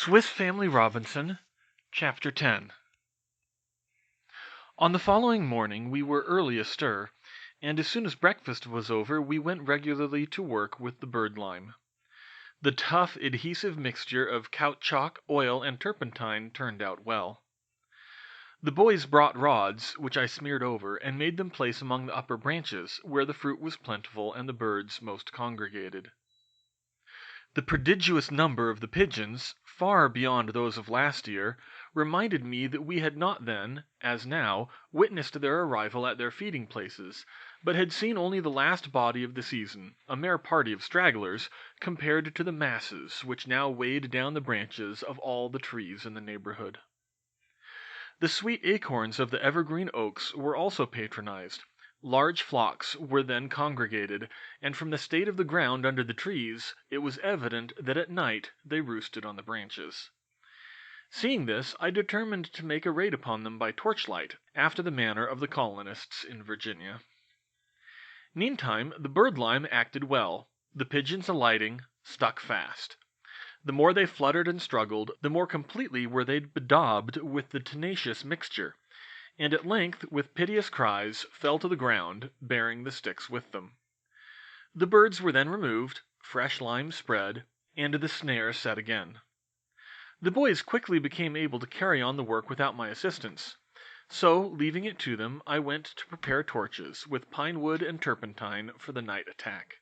Swiss Family Robinson, Chapter 10. On the following morning we were early astir, and as soon as breakfast was over we went regularly to work with the bird-lime. The tough, adhesive mixture of caoutchouc, oil, and turpentine turned out well. The boys brought rods, which I smeared over, and made them place among the upper branches, where the fruit was plentiful and the birds most congregated. The prodigious number of the pigeons, far beyond those of last year, reminded me that we had not then, as now, witnessed their arrival at their feeding places, but had seen only the last body of the season, a mere party of stragglers, compared to the masses which now weighed down the branches of all the trees in the neighborhood. The sweet acorns of the evergreen oaks were also patronized. Large flocks were then congregated, and from the state of the ground under the trees, it was evident that at night they roosted on the branches. Seeing this, I determined to make a raid upon them by torchlight, after the manner of the colonists in Virginia. Meantime, the bird-lime acted well. The pigeons alighting, stuck fast. The more they fluttered and struggled, the more completely were they bedaubed with the tenacious mixture, and at length, with piteous cries, fell to the ground, bearing the sticks with them. The birds were then removed, fresh lime spread, and the snare set again. The boys quickly became able to carry on the work without my assistance, so, leaving it to them, I went to prepare torches, with pine wood and turpentine, for the night attack.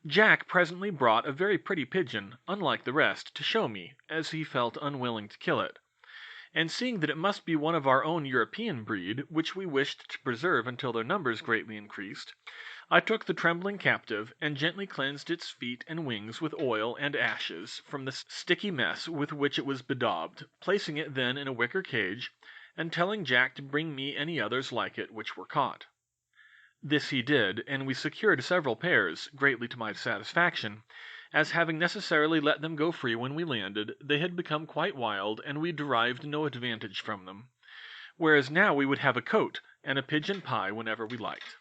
Jack presently brought a very pretty pigeon, unlike the rest, to show me, as he felt unwilling to kill it. And seeing that it must be one of our own European breed, which we wished to preserve until their numbers greatly increased, I took the trembling captive, and gently cleansed its feet and wings with oil and ashes from the sticky mess with which it was bedaubed, placing it then in a wicker cage, and telling Jack to bring me any others like it which were caught. This he did, and we secured several pairs, greatly to my satisfaction, as having necessarily let them go free when we landed, they had become quite wild, and we derived no advantage from them, whereas now we would have a coat and a pigeon pie whenever we liked.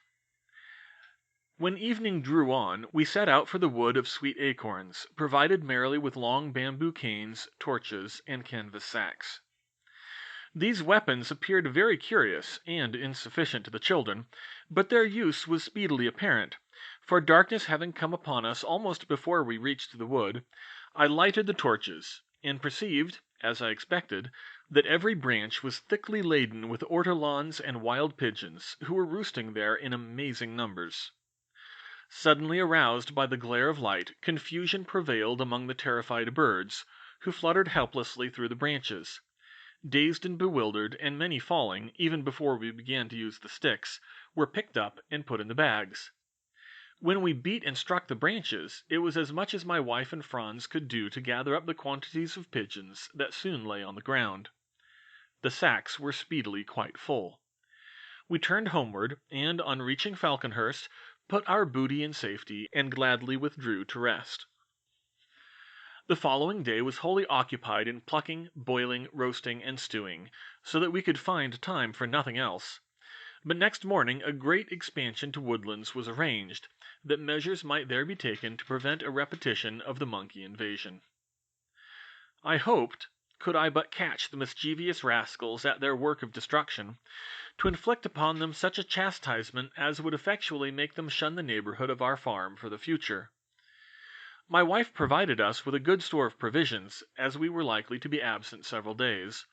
When evening drew on, we set out for the wood of sweet acorns, provided merrily with long bamboo canes, torches, and canvas sacks. These weapons appeared very curious, and insufficient to the children, but their use was speedily apparent, for darkness having come upon us almost before we reached the wood, I lighted the torches, and perceived, as I expected, that every branch was thickly laden with ortolans and wild pigeons, who were roosting there in amazing numbers. Suddenly aroused by the glare of light, confusion prevailed among the terrified birds, who fluttered helplessly through the branches. Dazed and bewildered, and many falling, even before we began to use the sticks, were picked up and put in the bags. When we beat and struck the branches, it was as much as my wife and Franz could do to gather up the quantities of pigeons that soon lay on the ground. The sacks were speedily quite full. We turned homeward, and on reaching Falconhurst, put our booty in safety, and gladly withdrew to rest. The following day was wholly occupied in plucking, boiling, roasting, and stewing, so that we could find time for nothing else. But next morning a great expansion to woodlands was arranged, that measures might there be taken to prevent a repetition of the monkey invasion. I hoped, could I but catch the mischievous rascals at their work of destruction, to inflict upon them such a chastisement as would effectually make them shun the neighborhood of our farm for the future. My wife provided us with a good store of provisions, as we were likely to be absent several days,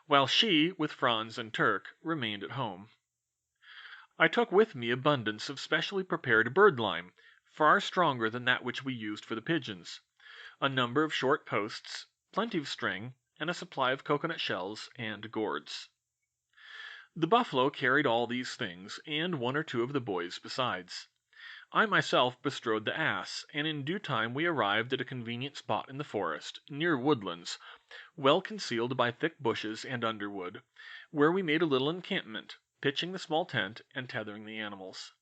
while she, with Franz and Turk, remained at home. I took with me abundance of specially prepared bird-lime, far stronger than that which we used for the pigeons, a number of short posts, plenty of string, and a supply of cocoanut shells and gourds. The buffalo carried all these things, and one or two of the boys besides. I myself bestrode the ass, and in due time we arrived at a convenient spot in the forest, near woodlands, well concealed by thick bushes and underwood, where we made a little encampment, pitching the small tent and tethering the animals.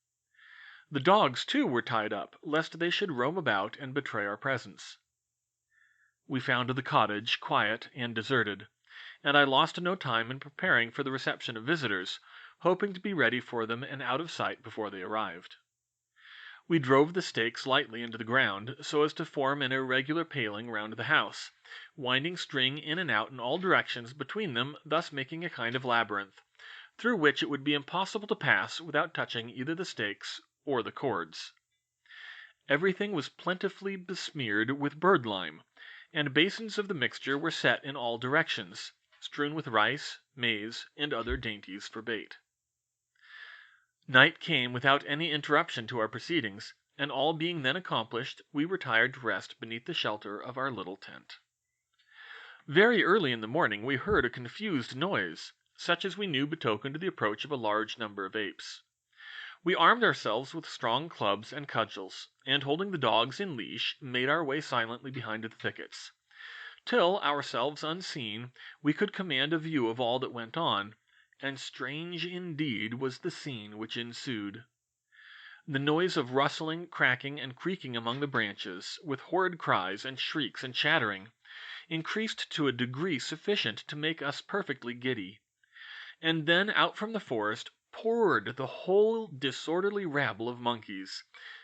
The dogs, too, were tied up, lest they should roam about and betray our presence. We found the cottage quiet and deserted, and I lost no time in preparing for the reception of visitors, hoping to be ready for them and out of sight before they arrived. We drove the stakes lightly into the ground, so as to form an irregular paling round the house, winding string in and out in all directions between them, thus making a kind of labyrinth, through which it would be impossible to pass without touching either the stakes or the cords. Everything was plentifully besmeared with birdlime, and basins of the mixture were set in all directions, strewn with rice, maize, and other dainties for bait. Night came without any interruption to our proceedings, and all being then accomplished, we retired to rest beneath the shelter of our little tent. Very early in the morning we heard a confused noise, such as we knew betokened the approach of a large number of apes. We armed ourselves with strong clubs and cudgels, and holding the dogs in leash, made our way silently behind the thickets, till, ourselves unseen, we could command a view of all that went on, and strange indeed was the scene which ensued. The noise of rustling, cracking, and creaking among the branches, with horrid cries and shrieks and chattering, increased to a degree sufficient to make us perfectly giddy. And then out from the forest poured the whole disorderly rabble of monkeys,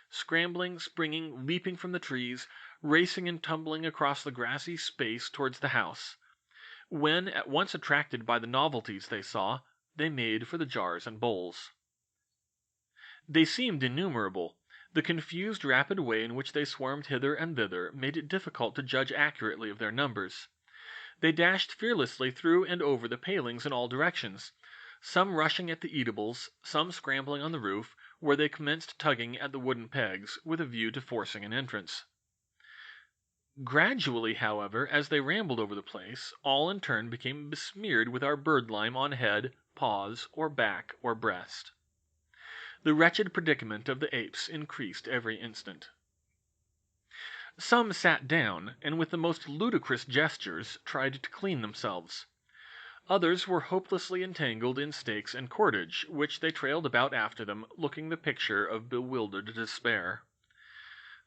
scrambling, springing, leaping from the trees, racing and tumbling across the grassy space towards the house, when, at once attracted by the novelties they saw, they made for the jars and bowls. They seemed innumerable. The confused, rapid way in which they swarmed hither and thither made it difficult to judge accurately of their numbers. They dashed fearlessly through and over the palings in all directions, some rushing at the eatables, some scrambling on the roof, where they commenced tugging at the wooden pegs, with a view to forcing an entrance. Gradually, however, as they rambled over the place, all in turn became besmeared with our birdlime on head, paws, or back, or breast. The wretched predicament of the apes increased every instant. Some sat down, and with the most ludicrous gestures tried to clean themselves. Others were hopelessly entangled in stakes and cordage, which they trailed about after them, looking the picture of bewildered despair.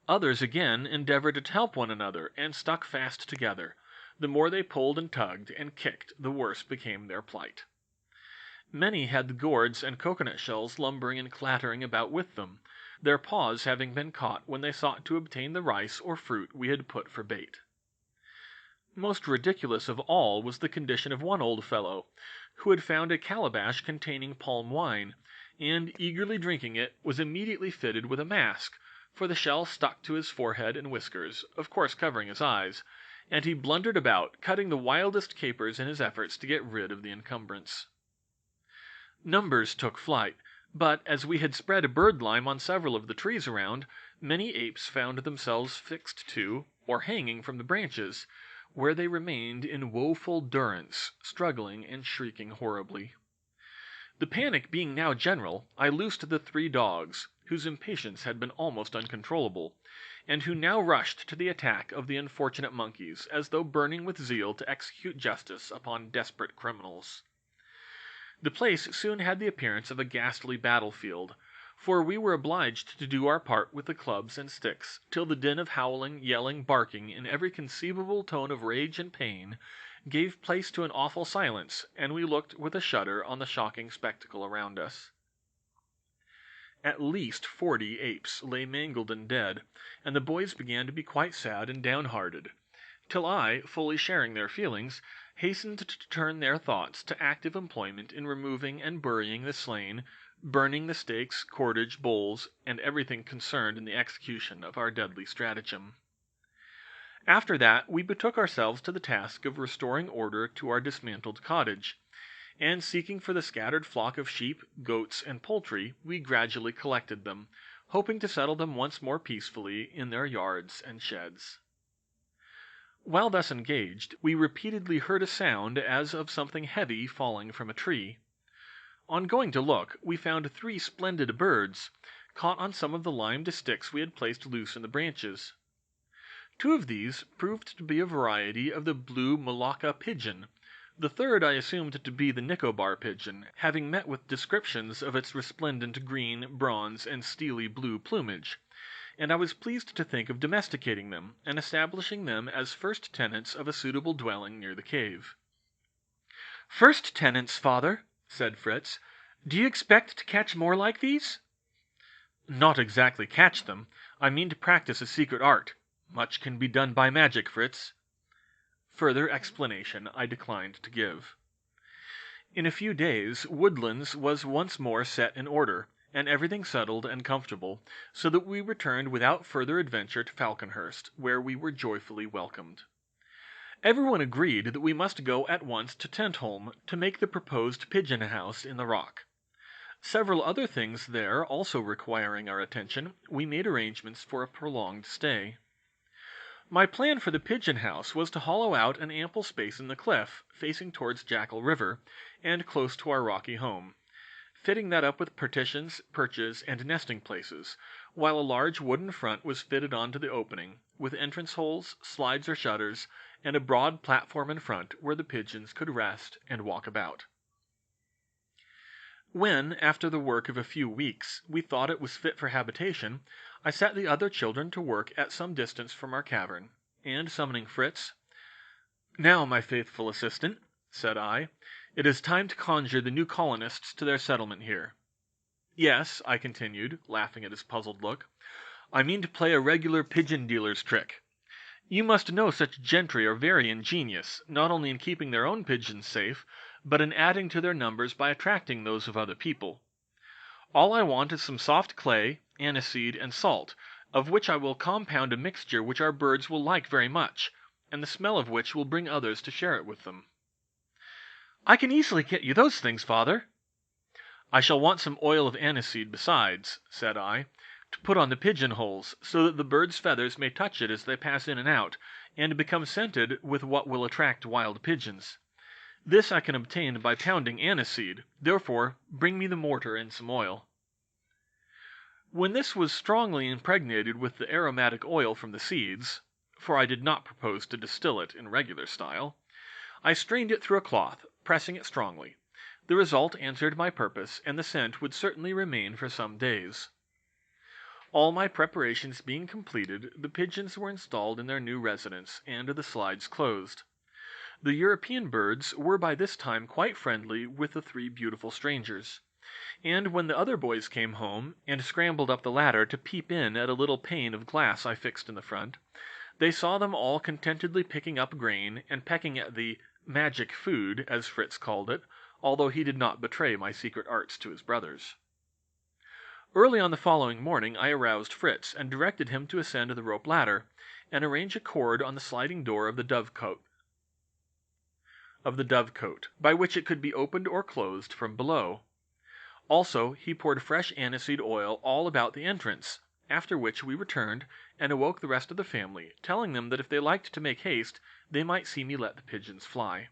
Others again endeavored to help one another, and stuck fast together. The more they pulled and tugged and kicked, the worse became their plight. Many had the gourds and cocoanut shells lumbering and clattering about with them, their paws having been caught when they sought to obtain the rice or fruit we had put for bait. Most ridiculous of all was the condition of one old fellow, who had found a calabash containing palm wine, and, eagerly drinking it, was immediately fitted with a mask, for the shell stuck to his forehead and whiskers, of course covering his eyes, and he blundered about, cutting the wildest capers in his efforts to get rid of the encumbrance. Numbers took flight, but, as we had spread birdlime on several of the trees around, many apes found themselves fixed to, or hanging from the branches, where they remained in woeful durance, struggling and shrieking horribly. The panic being now general, I loosed the 3 dogs, whose impatience had been almost uncontrollable, and who now rushed to the attack of the unfortunate monkeys, as though burning with zeal to execute justice upon desperate criminals. The place soon had the appearance of a ghastly battlefield, for we were obliged to do our part with the clubs and sticks, till the din of howling, yelling, barking, in every conceivable tone of rage and pain, gave place to an awful silence, and we looked with a shudder on the shocking spectacle around us. At least 40 apes lay mangled and dead, and the boys began to be quite sad and downhearted, till I, fully sharing their feelings, hastened to turn their thoughts to active employment in removing and burying the slain, burning the stakes, cordage, bowls, and everything concerned in the execution of our deadly stratagem. After that, we betook ourselves to the task of restoring order to our dismantled cottage, and seeking for the scattered flock of sheep, goats, and poultry, we gradually collected them, hoping to settle them once more peacefully in their yards and sheds. While thus engaged, we repeatedly heard a sound as of something heavy falling from a tree. On going to look, we found 3 splendid birds, caught on some of the limed sticks we had placed loose in the branches. 2 of these proved to be a variety of the blue Malacca pigeon. The third I assumed to be the Nicobar pigeon, having met with descriptions of its resplendent green, bronze, and steely blue plumage, and I was pleased to think of domesticating them, and establishing them as first tenants of a suitable dwelling near the cave. "First tenants, father," said Fritz. "Do you expect to catch more like these?" Not exactly catch them. I mean to practice a secret art. Much can be done by magic, Fritz." Further explanation I declined to give. In a few days, Woodlands was once more set in order, and everything settled and comfortable, so that we returned without further adventure to Falconhurst, where we were joyfully welcomed. Everyone agreed that we must go at once to Tentholm to make the proposed pigeon house in the rock. Several other things there also requiring our attention, we made arrangements for a prolonged stay. My plan for the pigeon house was to hollow out an ample space in the cliff, facing towards Jackal River, and close to our rocky home, fitting that up with partitions, perches, and nesting places, while a large wooden front was fitted on to the opening, with entrance holes, slides or shutters, and a broad platform in front where the pigeons could rest and walk about. When, after the work of a few weeks, we thought it was fit for habitation, I set the other children to work at some distance from our cavern, and summoning Fritz, "Now, my faithful assistant," said I, "it is time to conjure the new colonists to their settlement here. Yes," I continued, laughing at his puzzled look, "I mean to play a regular pigeon dealer's trick. You must know such gentry are very ingenious, not only in keeping their own pigeons safe, but in adding to their numbers by attracting those of other people. All I want is some soft clay, aniseed, and salt, of which I will compound a mixture which our birds will like very much, and the smell of which will bring others to share it with them." "I can easily get you those things, father." "I shall want some oil of aniseed besides," said I, "to put on the pigeon holes, so that the birds' feathers may touch it as they pass in and out, and become scented with what will attract wild pigeons. This I can obtain by pounding aniseed, therefore bring me the mortar and some oil." When this was strongly impregnated with the aromatic oil from the seeds, for I did not propose to distill it in regular style, I strained it through a cloth, pressing it strongly. The result answered my purpose, and the scent would certainly remain for some days. All my preparations being completed, the pigeons were installed in their new residence, and the slides closed. The European birds were by this time quite friendly with the three beautiful strangers, and when the other boys came home, and scrambled up the ladder to peep in at a little pane of glass I fixed in the front, they saw them all contentedly picking up grain, and pecking at the "magic food," as Fritz called it, although he did not betray my secret arts to his brothers. Early on the following morning I aroused Fritz, and directed him to ascend the rope ladder, and arrange a cord on the sliding door of the dovecote, by which it could be opened or closed from below. Also, he poured fresh aniseed oil all about the entrance, after which we returned, and awoke the rest of the family, telling them that if they liked to make haste, they might see me let the pigeons fly.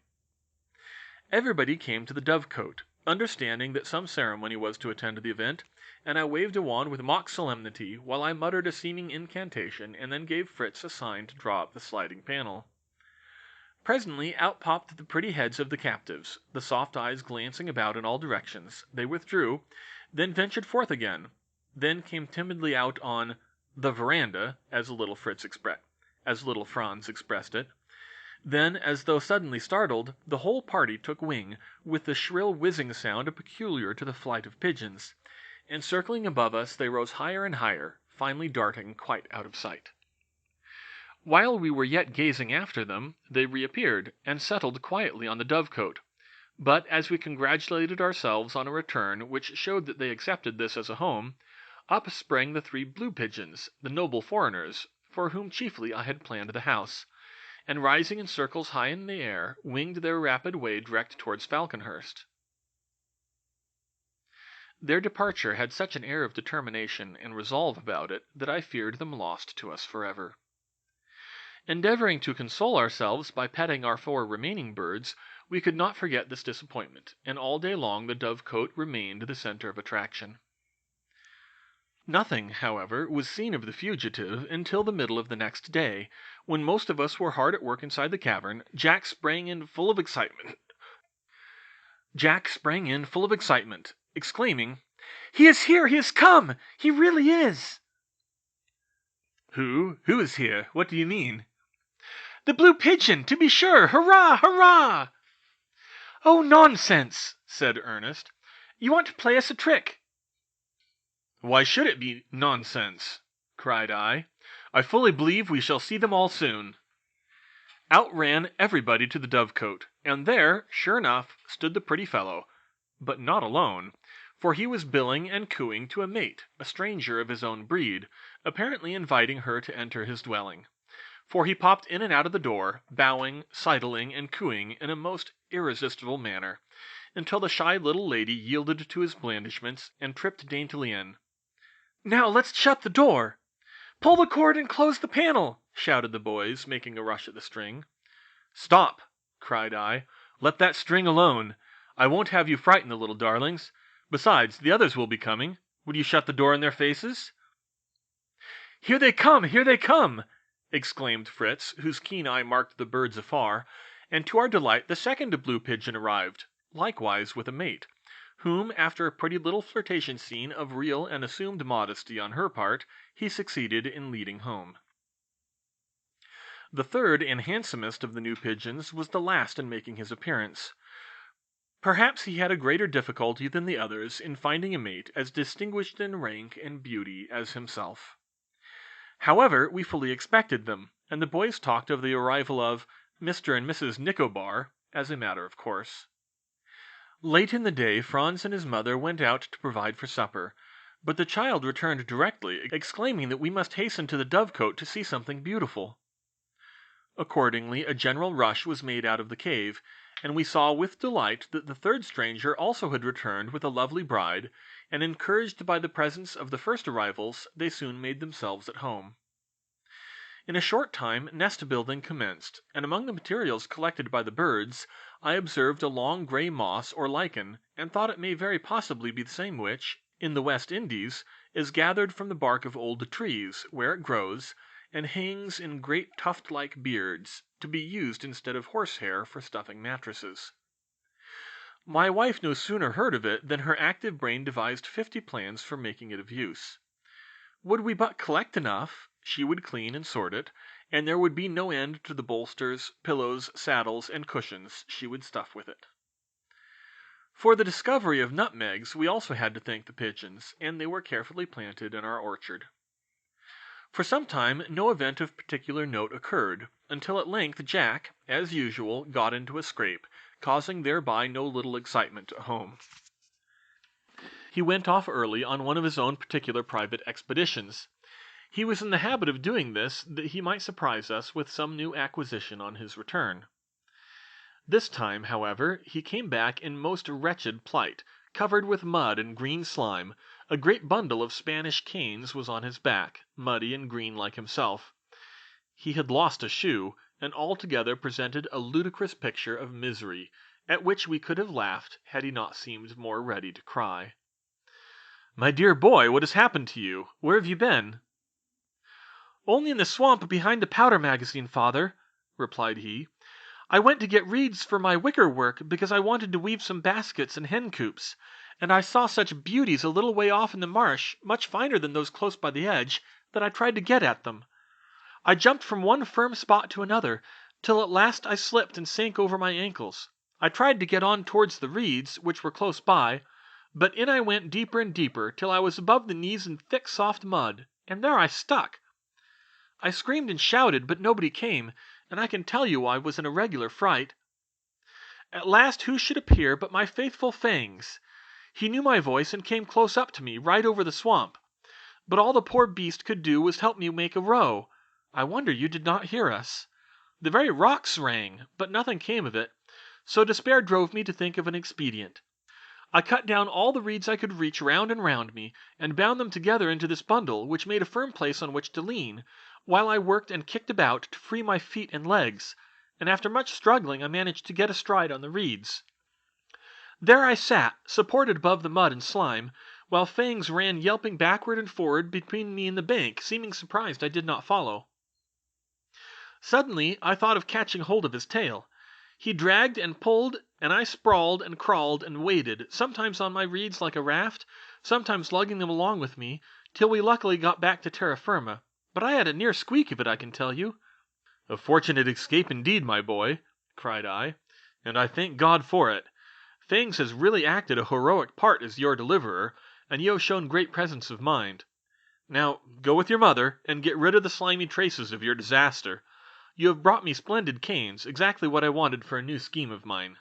Everybody came to the dovecote, understanding that some ceremony was to attend the event, and I waved a wand with mock solemnity, while I muttered a seeming incantation, and then gave Fritz a sign to draw up the sliding panel. Presently out popped the pretty heads of the captives, the soft eyes glancing about in all directions. They withdrew, then ventured forth again, then came timidly out on "the veranda," as little Franz expressed it. Then, as though suddenly startled, the whole party took wing, with the shrill whizzing sound peculiar to the flight of pigeons, and circling above us they rose higher and higher, finally darting quite out of sight. While we were yet gazing after them, they reappeared, and settled quietly on the dovecote. But as we congratulated ourselves on a return which showed that they accepted this as a home, up sprang the three blue pigeons, the noble foreigners, for whom chiefly I had planned the house, and rising in circles high in the air, winged their rapid way direct towards Falconhurst. Their departure had such an air of determination and resolve about it that I feared them lost to us forever. Endeavoring to console ourselves by petting our four remaining birds, we could not forget this disappointment, and all day long the dovecote remained the center of attraction. Nothing, however, was seen of the fugitive until the middle of the next day, when most of us were hard at work inside the cavern. Jack sprang in full of excitement, exclaiming, "He is here! He has come! He really is!" Who is here? What do you mean?" "The blue pigeon, to be sure! Hurrah! Hurrah!" "Oh, nonsense!" said Ernest. "You want to play us a trick." "Why should it be nonsense?" cried I. "I fully believe we shall see them all soon." Out ran everybody to the dovecote, and there, sure enough, stood the pretty fellow, but not alone, for he was billing and cooing to a mate, a stranger of his own breed, apparently inviting her to enter his dwelling. For he popped in and out of the door, bowing, sidling, and cooing in a most irresistible manner, until the shy little lady yielded to his blandishments and tripped daintily in. "Now let's shut the door! Pull the cord and close the panel!" shouted the boys, making a rush at the string. "Stop!" cried I. "Let that string alone. I won't have you frighten the little darlings. Besides, the others will be coming. Would you shut the door in their faces?" "Here they come! Here they come!" exclaimed Fritz, whose keen eye marked the birds afar, and to our delight the second blue pigeon arrived, likewise with a mate, whom, after a pretty little flirtation scene of real and assumed modesty on her part, he succeeded in leading home. The third and handsomest of the new pigeons was the last in making his appearance. Perhaps he had a greater difficulty than the others in finding a mate as distinguished in rank and beauty as himself. However, we fully expected them, and the boys talked of the arrival of Mr. and Mrs. Nicobar as a matter of course. Late in the day Franz and his mother went out to provide for supper, but the child returned directly, exclaiming that we must hasten to the dovecote to see something beautiful. Accordingly, a general rush was made out of the cave, and we saw with delight that the third stranger also had returned with a lovely bride, and encouraged by the presence of the first arrivals, they soon made themselves at home. In a short time nest building commenced, and among the materials collected by the birds, I observed a long grey moss or lichen, and thought it may very possibly be the same which, in the West Indies, is gathered from the bark of old trees, where it grows, and hangs in great tuft-like beards, to be used instead of horsehair for stuffing mattresses. My wife no sooner heard of it than her active brain devised 50 plans for making it of use. Would we but collect enough, she would clean and sort it, and there would be no end to the bolsters, pillows, saddles, and cushions she would stuff with it. For the discovery of nutmegs we also had to thank the pigeons, and they were carefully planted in our orchard. For some time no event of particular note occurred, until at length Jack, as usual, got into a scrape, causing thereby no little excitement at home. He went off early on one of his own particular private expeditions. He was in the habit of doing this that he might surprise us with some new acquisition on his return. This time, however, he came back in most wretched plight, covered with mud and green slime. A great bundle of Spanish canes was on his back, muddy and green like himself. He had lost a shoe, and altogether presented a ludicrous picture of misery, at which we could have laughed had he not seemed more ready to cry. "My dear boy, what has happened to you? Where have you been?" "Only in the swamp behind the powder magazine, father," replied he. "I went to get reeds for my wicker work, because I wanted to weave some baskets and hen coops, and I saw such beauties a little way off in the marsh, much finer than those close by the edge, that I tried to get at them. I jumped from one firm spot to another, till at last I slipped and sank over my ankles. I tried to get on towards the reeds, which were close by, but in I went deeper and deeper, till I was above the knees in thick soft mud, and there I stuck. I screamed and shouted, but nobody came, and I can tell you I was in a regular fright. At last who should appear but my faithful Fangs. He knew my voice and came close up to me, right over the swamp. But all the poor beast could do was help me make a row. I wonder you did not hear us. The very rocks rang, but nothing came of it, so despair drove me to think of an expedient. I cut down all the reeds I could reach round and round me, and bound them together into this bundle, which made a firm place on which to lean, while I worked and kicked about to free my feet and legs, and after much struggling I managed to get astride on the reeds. There I sat, supported above the mud and slime, while Fangs ran yelping backward and forward between me and the bank, seeming surprised I did not follow. Suddenly I thought of catching hold of his tail. He dragged and pulled, and I sprawled and crawled and waded, sometimes on my reeds like a raft, sometimes lugging them along with me, till we luckily got back to terra firma. But I had a near squeak of it, I can tell you." "A fortunate escape indeed, my boy," cried I, "and I thank God for it. Fangs has really acted a heroic part as your deliverer, and you have shown great presence of mind. Now go with your mother, and get rid of the slimy traces of your disaster. You have brought me splendid canes, exactly what I wanted for a new scheme of mine."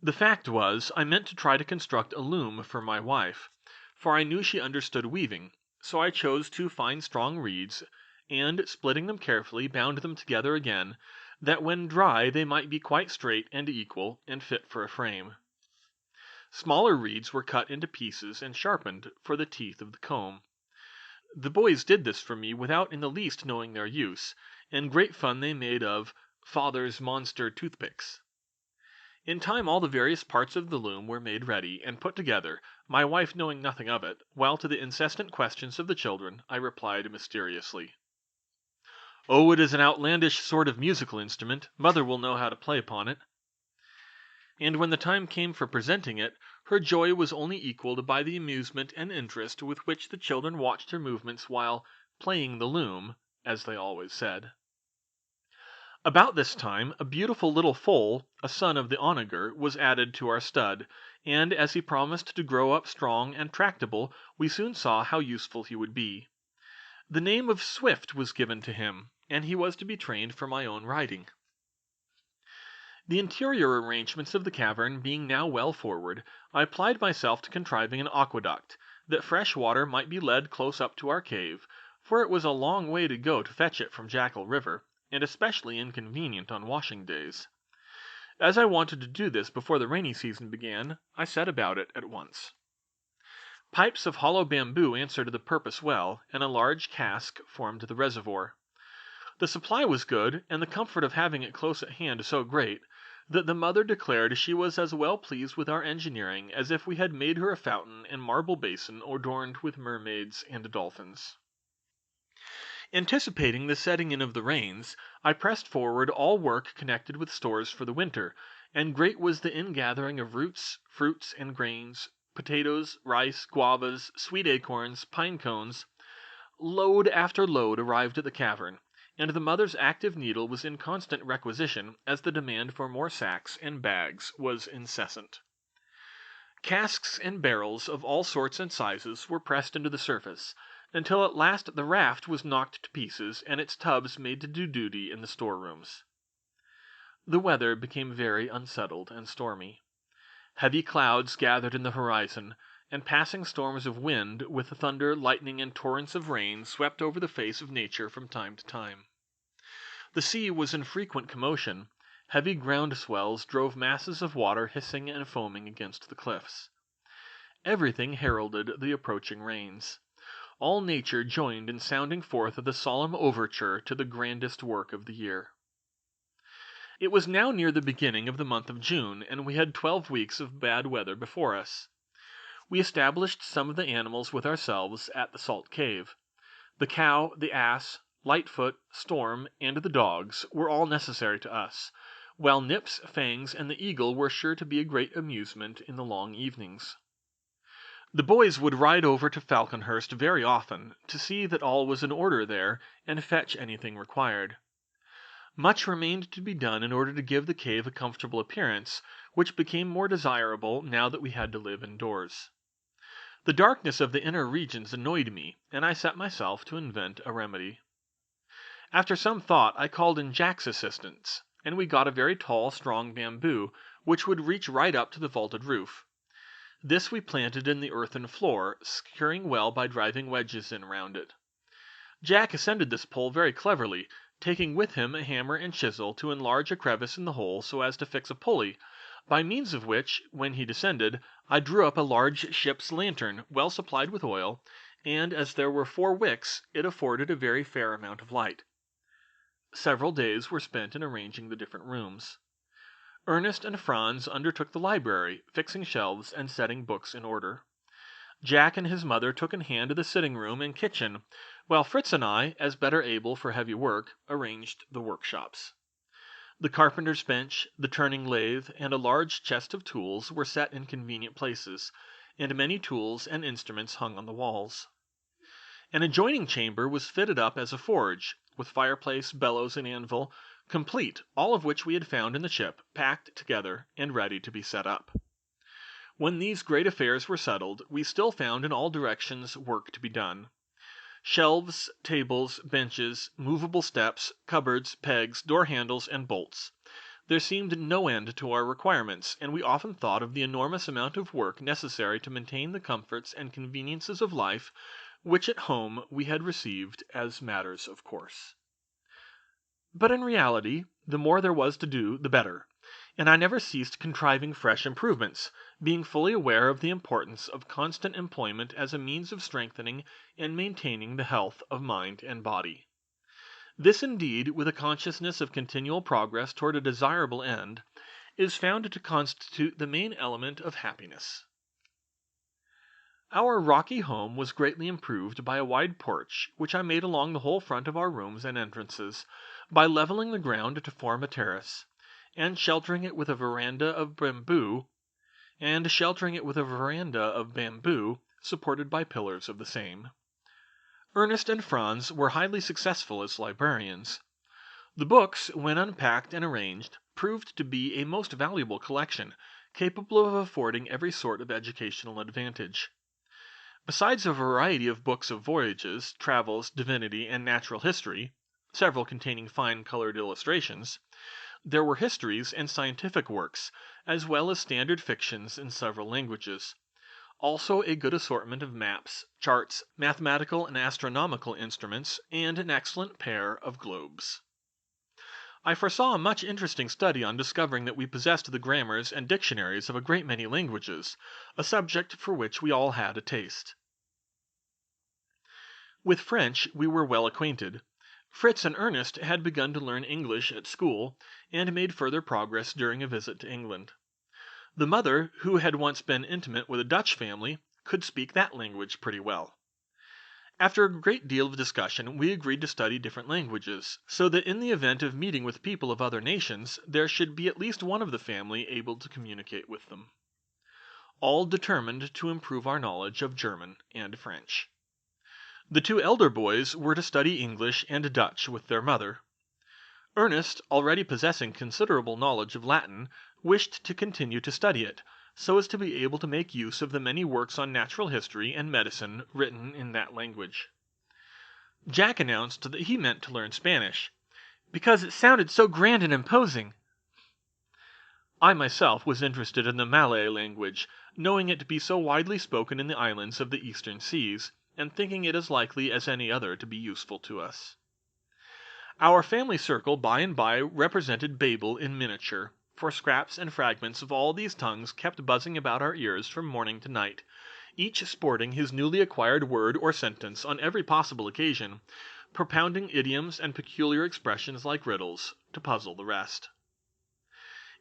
The fact was, I meant to try to construct a loom for my wife, for I knew she understood weaving, so I chose 2 fine strong reeds, and, splitting them carefully, bound them together again, that when dry they might be quite straight and equal, and fit for a frame. Smaller reeds were cut into pieces and sharpened for the teeth of the comb. The boys did this for me without in the least knowing their use, and great fun they made of "father's monster toothpicks." In time all the various parts of the loom were made ready and put together, my wife knowing nothing of it, while to the incessant questions of the children I replied mysteriously, "Oh, it is an outlandish sort of musical instrument. Mother will know how to play upon it." And when the time came for presenting it, her joy was only equalled by the amusement and interest with which the children watched her movements while "playing the loom," as they always said. About this time a beautiful little foal, a son of the onager, was added to our stud, and as he promised to grow up strong and tractable, we soon saw how useful he would be. The name of Swift was given to him, and he was to be trained for my own riding. The interior arrangements of the cavern being now well forward, I applied myself to contriving an aqueduct, that fresh water might be led close up to our cave, for it was a long way to go to fetch it from Jackal River, and especially inconvenient on washing days. As I wanted to do this before the rainy season began, I set about it at once. Pipes of hollow bamboo answered the purpose well, and a large cask formed the reservoir. The supply was good, and the comfort of having it close at hand so great, that the mother declared she was as well pleased with our engineering as if we had made her a fountain and marble basin adorned with mermaids and dolphins. Anticipating the setting in of the rains, I pressed forward all work connected with stores for the winter, and great was the ingathering of roots, fruits, and grains, potatoes, rice, guavas, sweet acorns, pine cones. Load after load arrived at the cavern, and the mother's active needle was in constant requisition, as the demand for more sacks and bags was incessant. Casks and barrels of all sorts and sizes were pressed into the surface, until at last the raft was knocked to pieces, and its tubs made to do duty in the storerooms. The weather became very unsettled and stormy. Heavy clouds gathered in the horizon, and passing storms of wind, with thunder, lightning, and torrents of rain, swept over the face of nature from time to time. The sea was in frequent commotion. Heavy ground swells drove masses of water hissing and foaming against the cliffs. Everything heralded the approaching rains. All nature joined in sounding forth the solemn overture to the grandest work of the year. It was now near the beginning of the month of June, and we had 12 weeks of bad weather before us. We established some of the animals with ourselves at the Salt Cave. The cow, the ass, Lightfoot, Storm, and the dogs were all necessary to us, while Nips, Fangs, and the eagle were sure to be a great amusement in the long evenings. The boys would ride over to Falconhurst very often, to see that all was in order there, and fetch anything required. Much remained to be done in order to give the cave a comfortable appearance, which became more desirable now that we had to live indoors. The darkness of the inner regions annoyed me, and I set myself to invent a remedy. After some thought I called in Jack's assistance, and we got a very tall, strong bamboo, which would reach right up to the vaulted roof. This we planted in the earthen floor, securing well by driving wedges in round it. Jack ascended this pole very cleverly, taking with him a hammer and chisel to enlarge a crevice in the hole so as to fix a pulley, by means of which, when he descended, I drew up a large ship's lantern, well supplied with oil, and as there were 4 wicks, it afforded a very fair amount of light. Several days were spent in arranging the different rooms. Ernest and Franz undertook the library, fixing shelves and setting books in order. Jack and his mother took in hand the sitting room and kitchen, while Fritz and I, as better able for heavy work, arranged the workshops. The carpenter's bench, the turning lathe, and a large chest of tools were set in convenient places, and many tools and instruments hung on the walls. An adjoining chamber was fitted up as a forge, with fireplace, bellows, and anvil, complete, all of which we had found in the ship, packed together and ready to be set up. When these great affairs were settled, we still found in all directions work to be done. Shelves, tables, benches, movable steps, cupboards, pegs, door handles, and bolts. There seemed no end to our requirements, and we often thought of the enormous amount of work necessary to maintain the comforts and conveniences of life which at home we had received as matters of course. But in reality, the more there was to do, the better, and I never ceased contriving fresh improvements, being fully aware of the importance of constant employment as a means of strengthening and maintaining the health of mind and body. This indeed, with a consciousness of continual progress toward a desirable end, is found to constitute the main element of happiness. Our rocky home was greatly improved by a wide porch, which I made along the whole front of our rooms and entrances, by leveling the ground to form a terrace, and sheltering it with a veranda of bamboo, supported by pillars of the same. Ernest and Franz were highly successful as librarians. The books, when unpacked and arranged, proved to be a most valuable collection, capable of affording every sort of educational advantage. Besides a variety of books of voyages, travels, divinity, and natural history, several containing fine colored illustrations, there were histories and scientific works, as well as standard fictions in several languages. Also a good assortment of maps, charts, mathematical and astronomical instruments, and an excellent pair of globes. I foresaw much interesting study on discovering that we possessed the grammars and dictionaries of a great many languages, a subject for which we all had a taste. With French we were well acquainted. Fritz and Ernest had begun to learn English at school, and made further progress during a visit to England. The mother, who had once been intimate with a Dutch family, could speak that language pretty well. After a great deal of discussion, we agreed to study different languages, so that in the event of meeting with people of other nations, there should be at least one of the family able to communicate with them. All determined to improve our knowledge of German and French. The two elder boys were to study English and Dutch with their mother. Ernest, already possessing considerable knowledge of Latin, wished to continue to study it, so as to be able to make use of the many works on natural history and medicine written in that language. Jack announced that he meant to learn Spanish, because it sounded so grand and imposing. I myself was interested in the Malay language, knowing it to be so widely spoken in the islands of the eastern seas, and thinking it as likely as any other to be useful to us. Our family circle by and by represented Babel in miniature, for scraps and fragments of all these tongues kept buzzing about our ears from morning to night, each sporting his newly acquired word or sentence on every possible occasion, propounding idioms and peculiar expressions like riddles, to puzzle the rest.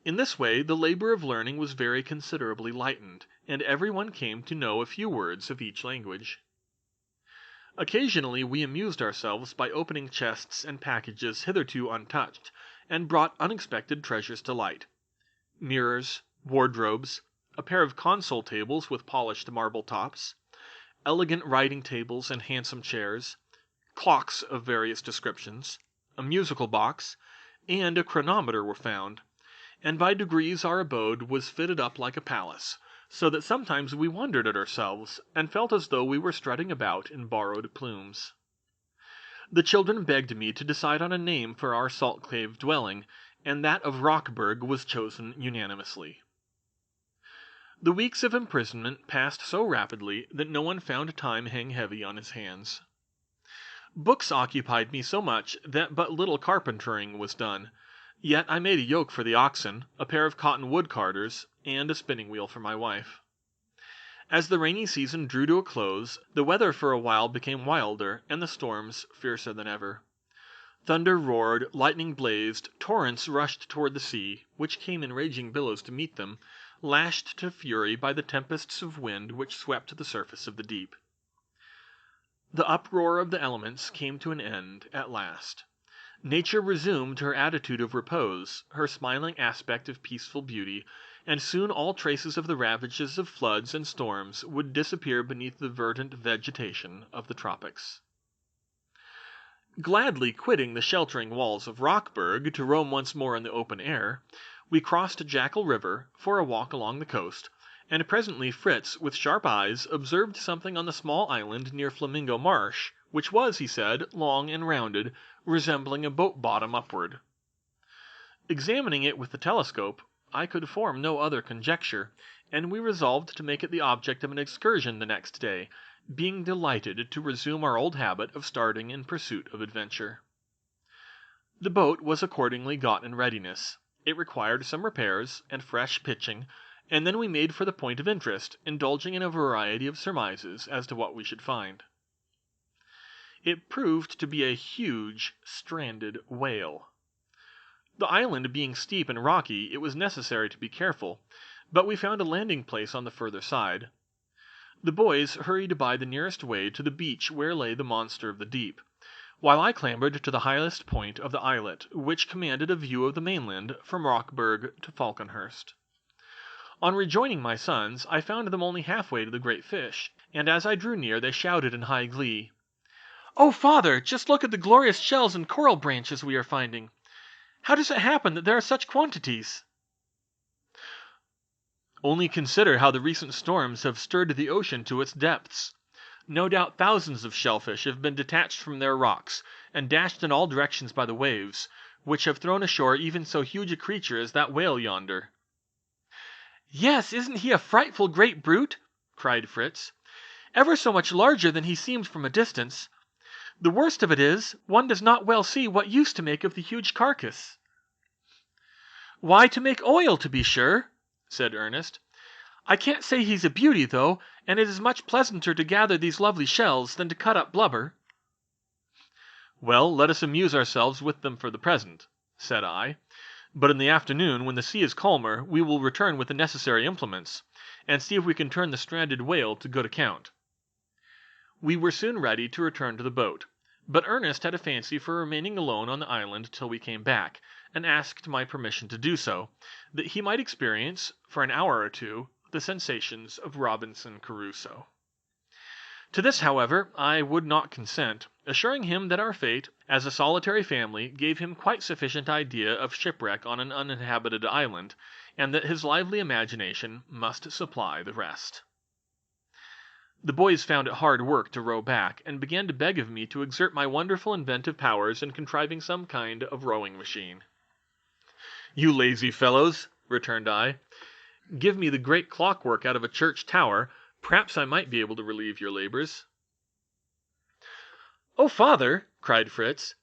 In this way the labor of learning was very considerably lightened, and every one came to know a few words of each language. Occasionally we amused ourselves by opening chests and packages hitherto untouched, and brought unexpected treasures to light. Mirrors, wardrobes, a pair of console tables with polished marble tops, elegant writing tables and handsome chairs, clocks of various descriptions, a musical box, and a chronometer were found, and by degrees our abode was fitted up like a palace, so that sometimes we wondered at ourselves, and felt as though we were strutting about in borrowed plumes. The children begged me to decide on a name for our salt cave dwelling, and that of Rockburg was chosen unanimously. The weeks of imprisonment passed so rapidly that no one found time hang heavy on his hands. Books occupied me so much that but little carpentering was done, yet I made a yoke for the oxen, a pair of cotton wood carders, and a spinning wheel for my wife. As the rainy season drew to a close, the weather for a while became wilder, and the storms fiercer than ever. Thunder roared, lightning blazed, torrents rushed toward the sea, which came in raging billows to meet them, lashed to fury by the tempests of wind which swept the surface of the deep. The uproar of the elements came to an end at last. Nature resumed her attitude of repose, her smiling aspect of peaceful beauty, and soon all traces of the ravages of floods and storms would disappear beneath the verdant vegetation of the tropics. Gladly quitting the sheltering walls of Rockburg to roam once more in the open air, we crossed Jackal River for a walk along the coast, and presently Fritz, with sharp eyes, observed something on the small island near Flamingo Marsh, which was, he said, long and rounded, resembling a boat bottom upward. Examining it with the telescope, I could form no other conjecture, and we resolved to make it the object of an excursion the next day, being delighted to resume our old habit of starting in pursuit of adventure. The boat was accordingly got in readiness. It required some repairs and fresh pitching, and then we made for the point of interest, indulging in a variety of surmises as to what we should find. It proved to be a huge, stranded whale. The island being steep and rocky, it was necessary to be careful, but we found a landing place on the further side. The boys hurried by the nearest way to the beach where lay the monster of the deep, while I clambered to the highest point of the islet, which commanded a view of the mainland from Rockburg to Falconhurst. On rejoining my sons, I found them only halfway to the great fish, and as I drew near they shouted in high glee, "Oh, father, just look at the glorious shells and coral branches we are finding! How does it happen that there are such quantities?" "Only consider how the recent storms have stirred the ocean to its depths. No doubt thousands of shellfish have been detached from their rocks, and dashed in all directions by the waves, which have thrown ashore even so huge a creature as that whale yonder." "Yes, isn't he a frightful great brute?" cried Fritz. "Ever so much larger than he seemed from a distance. The worst of it is, one does not well see what use to make of the huge carcass." "Why, to make oil, to be sure," said Ernest. "I can't say he's a beauty, though, and it is much pleasanter to gather these lovely shells than to cut up blubber." "Well, let us amuse ourselves with them for the present," said I. "But in the afternoon, when the sea is calmer, we will return with the necessary implements, and see if we can turn the stranded whale to good account." We were soon ready to return to the boat, but Ernest had a fancy for remaining alone on the island till we came back, and asked my permission to do so, that he might experience, for an hour or two, the sensations of Robinson Crusoe. To this, however, I would not consent, assuring him that our fate, as a solitary family, gave him quite sufficient idea of shipwreck on an uninhabited island, and that his lively imagination must supply the rest. The boys found it hard work to row back, and began to beg of me to exert my wonderful inventive powers in contriving some kind of rowing machine. "You lazy fellows," returned I, "give me the great clockwork out of a church tower, perhaps I might be able to relieve your labors." "Oh, father," cried Fritz,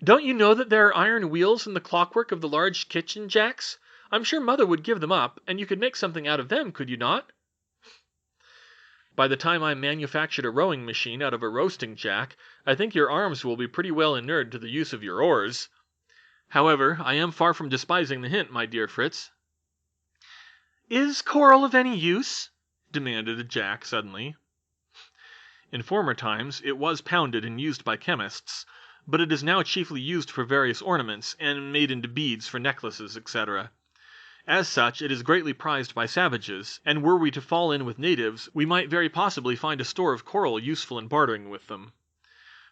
"don't you know that there are iron wheels in the clockwork of the large kitchen jacks? I'm sure mother would give them up, and you could make something out of them, could you not?" "By the time I manufactured a rowing machine out of a roasting jack, I think your arms will be pretty well inured to the use of your oars. However, I am far from despising the hint, my dear Fritz." "Is coral of any use?" demanded Jack suddenly. "In former times it was pounded and used by chemists, but it is now chiefly used for various ornaments, and made into beads for necklaces, etc. As such, it is greatly prized by savages, and were we to fall in with natives, we might very possibly find a store of coral useful in bartering with them.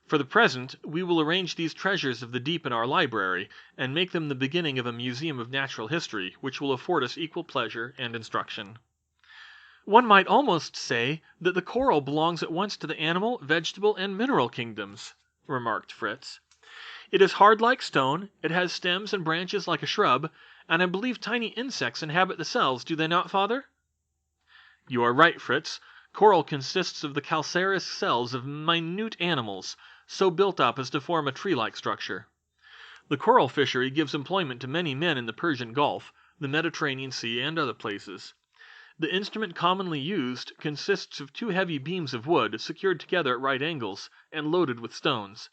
For the present, we will arrange these treasures of the deep in our library, and make them the beginning of a museum of natural history, which will afford us equal pleasure and instruction." "One might almost say that the coral belongs at once to the animal, vegetable, and mineral kingdoms," remarked Fritz. "It is hard like stone, it has stems and branches like a shrub, and I believe tiny insects inhabit the cells, do they not, father?" "You are right, Fritz. Coral consists of the calcareous cells of minute animals, so built up as to form a tree-like structure. The coral fishery gives employment to many men in the Persian Gulf, the Mediterranean Sea, and other places. The instrument commonly used consists of two heavy beams of wood secured together at right angles, and loaded with stones.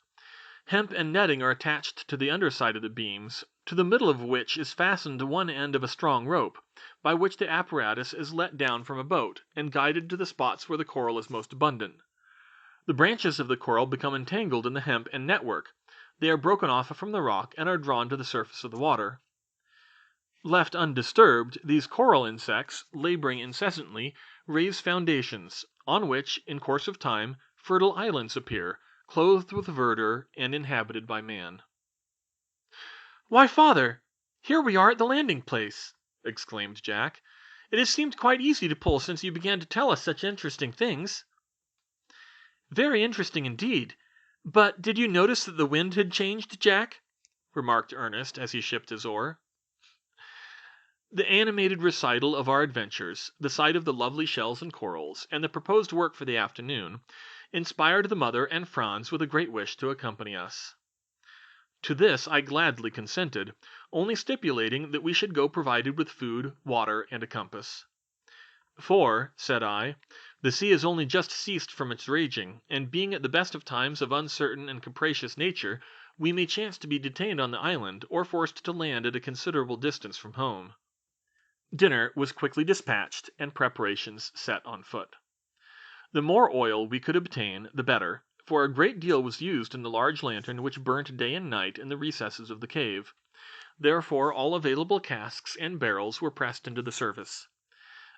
Hemp and netting are attached to the under side of the beams, to the middle of which is fastened one end of a strong rope, by which the apparatus is let down from a boat, and guided to the spots where the coral is most abundant. The branches of the coral become entangled in the hemp and network. They are broken off from the rock, and are drawn to the surface of the water. Left undisturbed, these coral insects, laboring incessantly, raise foundations, on which, in course of time, fertile islands appear, clothed with verdure, and inhabited by man." "Why, father, here we are at the landing place!" exclaimed Jack. It has seemed quite easy to pull since you began to tell us such interesting things." "Very interesting indeed. But did you notice that the wind had changed, Jack?" remarked Ernest as he shipped his oar. The animated recital of our adventures, the sight of the lovely shells and corals, and the proposed work for the afternoon, inspired the mother and Franz with a great wish to accompany us. To this I gladly consented, only stipulating that we should go provided with food, water, and a compass. "For," said I, "the sea has only just ceased from its raging, and being at the best of times of uncertain and capricious nature, we may chance to be detained on the island, or forced to land at a considerable distance from home." Dinner was quickly dispatched, and preparations set on foot. The more oil we could obtain, the better, for a great deal was used in the large lantern which burnt day and night in the recesses of the cave. Therefore all available casks and barrels were pressed into the service.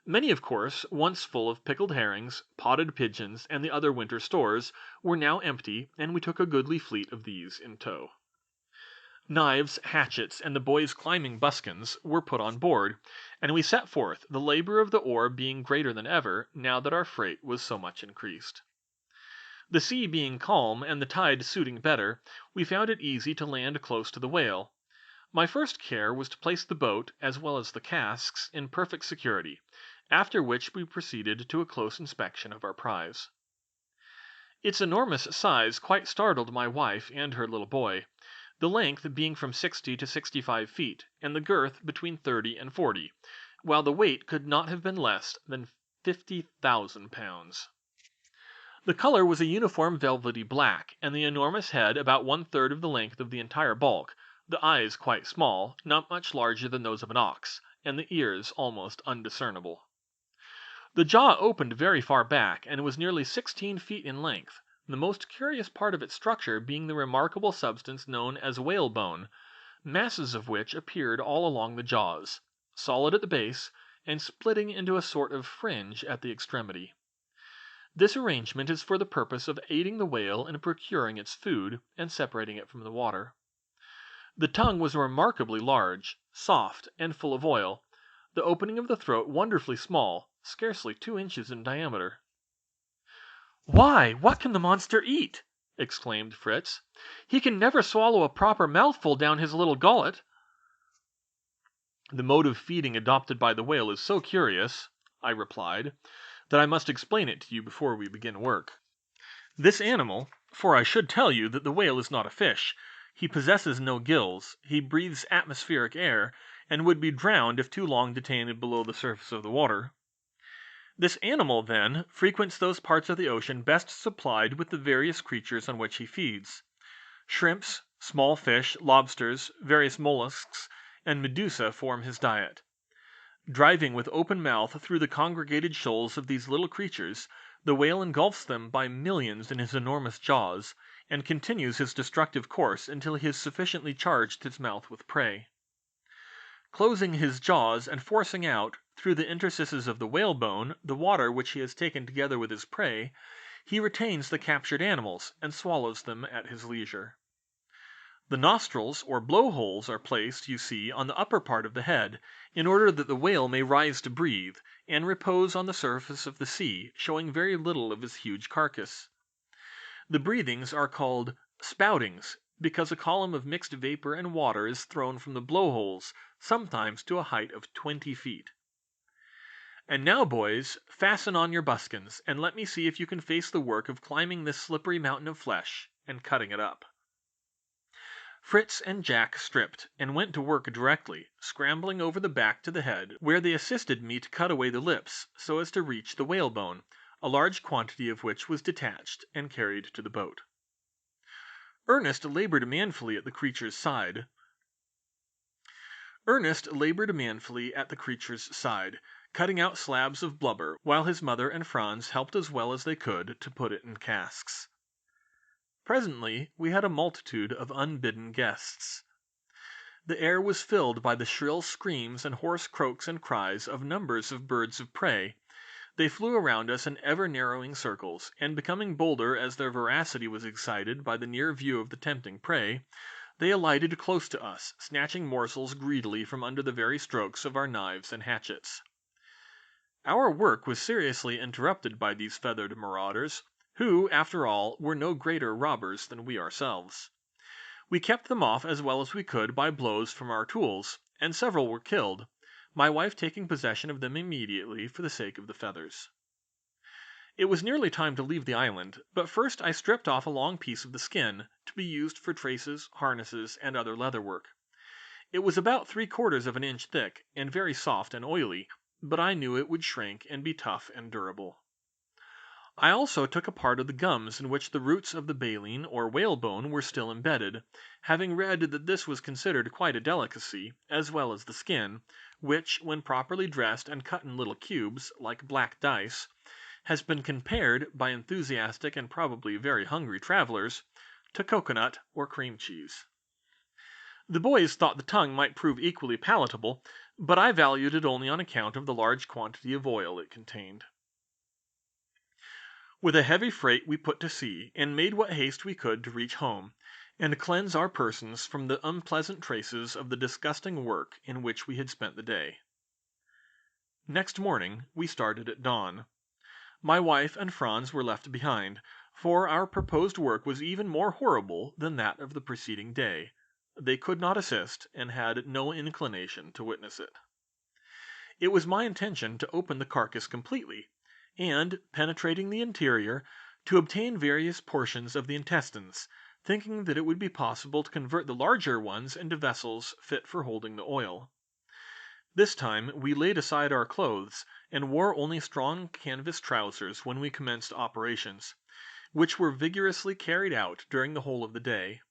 Many, of course, once full of pickled herrings, potted pigeons, and the other winter stores, were now empty, and we took a goodly fleet of these in tow. Knives, hatchets, and the boys' climbing buskins were put on board, and we set forth, the labor of the oar being greater than ever, now that our freight was so much increased. The sea being calm, and the tide suiting better, we found it easy to land close to the whale. My first care was to place the boat, as well as the casks, in perfect security, after which we proceeded to a close inspection of our prize. Its enormous size quite startled my wife and her little boy, the length being from 60 to 65 feet, and the girth between 30 and 40, while the weight could not have been less than 50,000 pounds. The color was a uniform velvety black, and the enormous head about 1/3 of the length of the entire bulk, the eyes quite small, not much larger than those of an ox, and the ears almost undiscernible. The jaw opened very far back, and was nearly 16 feet in length, the most curious part of its structure being the remarkable substance known as whalebone, masses of which appeared all along the jaws, solid at the base, and splitting into a sort of fringe at the extremity. This arrangement is for the purpose of aiding the whale in procuring its food, and separating it from the water. The tongue was remarkably large, soft, and full of oil, the opening of the throat wonderfully small, scarcely 2 inches in diameter. "Why, what can the monster eat?" exclaimed Fritz. "He can never swallow a proper mouthful down his little gullet." "The mode of feeding adopted by the whale is so curious," I replied, "that I must explain it to you before we begin work. This animal, for I should tell you that the whale is not a fish, he possesses no gills, he breathes atmospheric air, and would be drowned if too long detained below the surface of the water. This animal, then, frequents those parts of the ocean best supplied with the various creatures on which he feeds. Shrimps, small fish, lobsters, various mollusks, and medusa form his diet. Driving with open mouth through the congregated shoals of these little creatures, the whale engulfs them by millions in his enormous jaws, and continues his destructive course until he has sufficiently charged his mouth with prey. Closing his jaws and forcing out, through the interstices of the whalebone, the water which he has taken together with his prey, he retains the captured animals, and swallows them at his leisure. The nostrils or blowholes are placed, you see, on the upper part of the head, in order that the whale may rise to breathe, and repose on the surface of the sea, showing very little of his huge carcass. The breathings are called spoutings, because a column of mixed vapor and water is thrown from the blowholes, sometimes to a height of 20 feet. And now, boys, fasten on your buskins, and let me see if you can face the work of climbing this slippery mountain of flesh, and cutting it up." Fritz and Jack stripped, and went to work directly, scrambling over the back to the head, where they assisted me to cut away the lips, so as to reach the whalebone, a large quantity of which was detached and carried to the boat. Ernest labored manfully at the creature's side, cutting out slabs of blubber, while his mother and Franz helped as well as they could to put it in casks. Presently we had a multitude of unbidden guests. The air was filled by the shrill screams and hoarse croaks and cries of numbers of birds of prey. They flew around us in ever narrowing circles, and becoming bolder as their voracity was excited by the near view of the tempting prey, they alighted close to us, snatching morsels greedily from under the very strokes of our knives and hatchets. Our work was seriously interrupted by these feathered marauders, who, after all, were no greater robbers than we ourselves. We kept them off as well as we could by blows from our tools, and several were killed, my wife taking possession of them immediately for the sake of the feathers. It was nearly time to leave the island, but first I stripped off a long piece of the skin, to be used for traces, harnesses, and other leather work. It was about 3/4 of an inch thick, and very soft and oily, but I knew it would shrink and be tough and durable. I also took a part of the gums in which the roots of the baleen or whalebone were still embedded, having read that this was considered quite a delicacy, as well as the skin, which, when properly dressed and cut in little cubes, like black dice, has been compared, by enthusiastic and probably very hungry travelers, to cocoanut or cream cheese. The boys thought the tongue might prove equally palatable, but I valued it only on account of the large quantity of oil it contained. With a heavy freight we put to sea, and made what haste we could to reach home, and cleanse our persons from the unpleasant traces of the disgusting work in which we had spent the day. Next morning we started at dawn. My wife and Franz were left behind, for our proposed work was even more horrible than that of the preceding day. They could not assist, and had no inclination to witness it. It was my intention to open the carcass completely, and, penetrating the interior, to obtain various portions of the intestines, thinking that it would be possible to convert the larger ones into vessels fit for holding the oil. This time we laid aside our clothes, and wore only strong canvas trousers when we commenced operations, which were vigorously carried out during the whole of the day.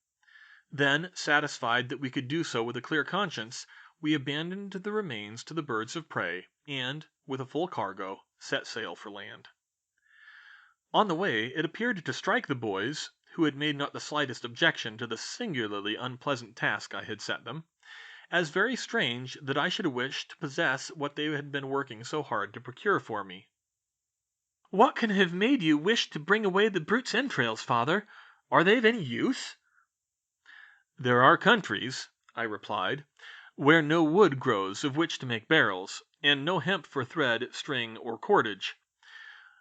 Then, satisfied that we could do so with a clear conscience, we abandoned the remains to the birds of prey, and, with a full cargo, set sail for land. On the way, it appeared to strike the boys, who had made not the slightest objection to the singularly unpleasant task I had set them, as very strange that I should wish to possess what they had been working so hard to procure for me. "What can have made you wish to bring away the brute's entrails, father? Are they of any use?" "There are countries," I replied, "where no wood grows of which to make barrels, and no hemp for thread, string, or cordage.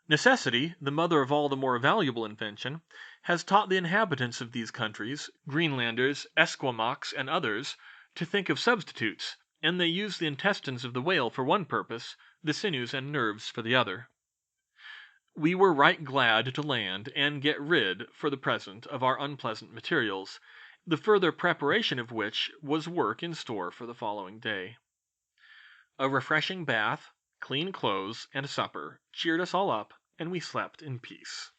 Necessity, the mother of all the more valuable invention, has taught the inhabitants of these countries, Greenlanders, Esquimaux, and others, to think of substitutes, and they use the intestines of the whale for one purpose, the sinews and nerves for the other." We were right glad to land, and get rid, for the present, of our unpleasant materials, the further preparation of which was work in store for the following day. A refreshing bath, clean clothes, and supper cheered us all up, and we slept in peace.